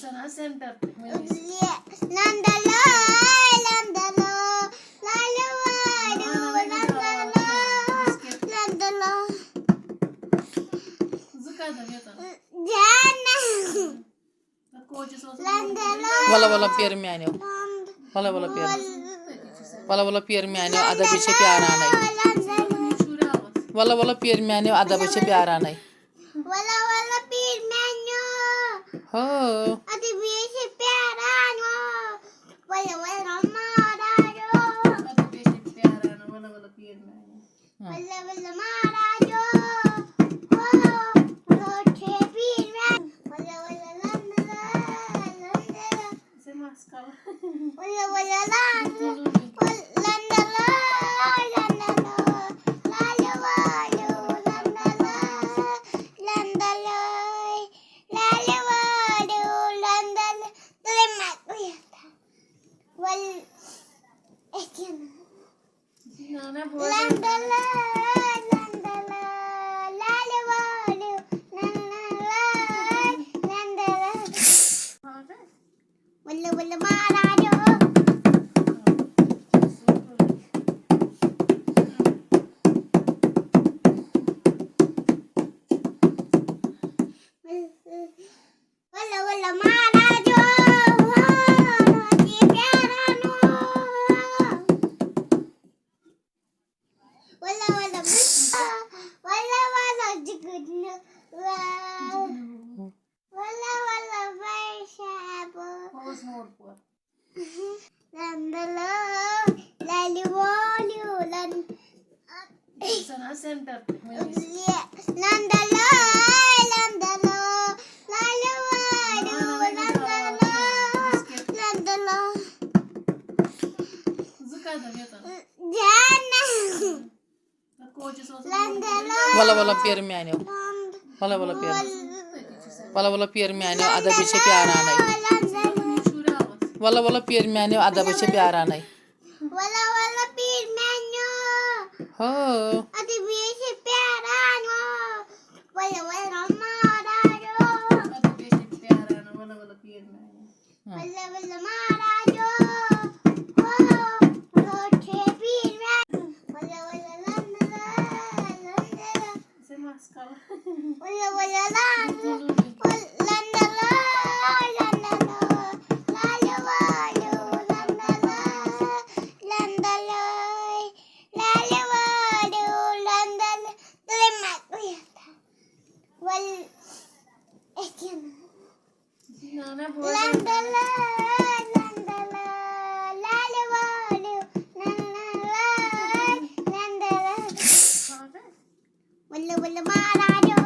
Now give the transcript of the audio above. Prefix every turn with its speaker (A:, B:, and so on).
A: Sana center.
B: Wala wala pier miano. Wala wala pier. Wala wala pier miano adabi se प्यारा नहीं. Wala wala pier miano adabi se प्यारा नहीं. हो.
A: Sana center.
B: Wala wala pier miano. Wala wala pier. Wala wala pier miano adabi se प्यारा नहीं. Wala wala pier miano adabi se प्यारा नहीं. हो.
C: Wala wala marayo.